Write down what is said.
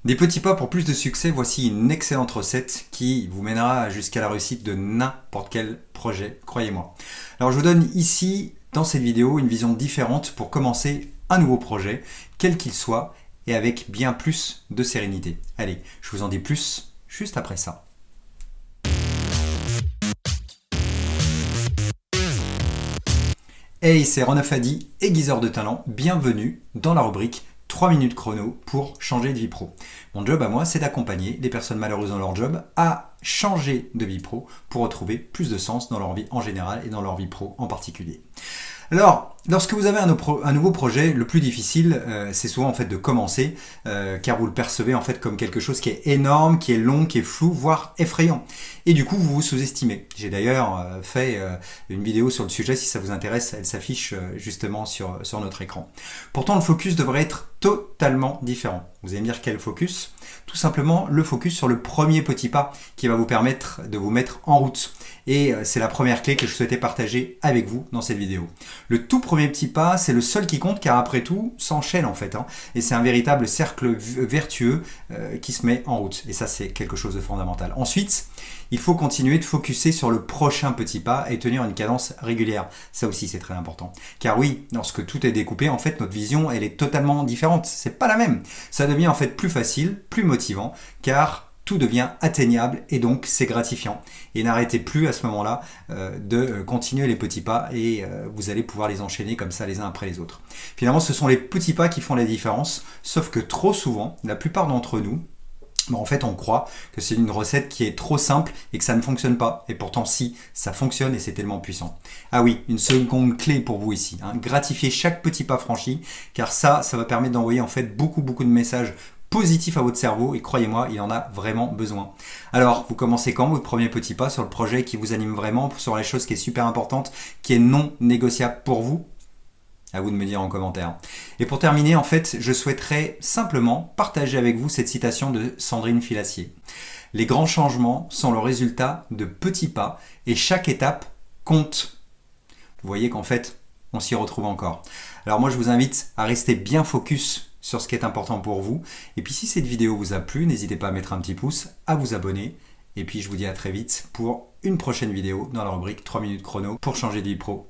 Des petits pas pour plus de succès, voici une excellente recette qui vous mènera jusqu'à la réussite de n'importe quel projet, croyez-moi. Alors je vous donne ici, dans cette vidéo, une vision différente pour commencer un nouveau projet, quel qu'il soit, et avec bien plus de sérénité. Allez, je vous en dis plus juste après ça. Hey, c'est Ron Afadi, aiguiseur de talent, bienvenue dans la rubrique 3 minutes chrono pour changer de vie pro. Mon job à moi, c'est d'accompagner les personnes malheureuses dans leur job à changer de vie pro pour retrouver plus de sens dans leur vie en général et dans leur vie pro en particulier. Alors, lorsque vous avez un nouveau projet, le plus difficile, c'est souvent en fait de commencer, car vous le percevez en fait comme quelque chose qui est énorme, qui est long, qui est flou, voire effrayant. Et du coup, vous vous sous-estimez. J'ai d'ailleurs fait une vidéo sur le sujet, si ça vous intéresse, elle s'affiche justement sur notre écran. Pourtant, le focus devrait être totalement différent. Vous allez me dire quel focus ? Tout simplement le focus sur le premier petit pas qui va vous permettre de vous mettre en route. Et c'est la première clé que je souhaitais partager avec vous dans cette vidéo. Le tout premier petit pas, c'est le seul qui compte car après tout, s'enchaîne en fait. Et c'est un véritable cercle vertueux qui se met en route. Et ça, c'est quelque chose de fondamental. Ensuite, il faut continuer de focuser sur le prochain petit pas et tenir une cadence régulière. Ça aussi, c'est très important. Car oui, lorsque tout est découpé, en fait, notre vision, elle est totalement différente. C'est pas la même. Ça devient en fait plus facile, plus motivant, car tout devient atteignable et donc c'est gratifiant. Et n'arrêtez plus à ce moment-là de continuer les petits pas et vous allez pouvoir les enchaîner comme ça les uns après les autres. Finalement, ce sont les petits pas qui font la différence, sauf que trop souvent, la plupart d'entre nous, en fait, on croit que c'est une recette qui est trop simple et que ça ne fonctionne pas. Et pourtant, si, ça fonctionne et c'est tellement puissant. Ah oui, une seconde clé pour vous ici. Gratifiez chaque petit pas franchi, car ça va permettre d'envoyer en fait beaucoup de messages positifs à votre cerveau et croyez-moi, il en a vraiment besoin. Alors, vous commencez quand votre premier petit pas sur le projet qui vous anime vraiment, sur la chose qui est super importante, qui est non négociable pour vous? À vous de me dire en commentaire. Et pour terminer, en fait, je souhaiterais simplement partager avec vous cette citation de Sandrine Filassier. Les grands changements sont le résultat de petits pas et chaque étape compte. Vous voyez qu'en fait, on s'y retrouve encore. Alors moi, je vous invite à rester bien focus sur ce qui est important pour vous. Et puis si cette vidéo vous a plu, n'hésitez pas à mettre un petit pouce, à vous abonner. Et puis je vous dis à très vite pour une prochaine vidéo dans la rubrique 3 minutes chrono pour changer de vie pro.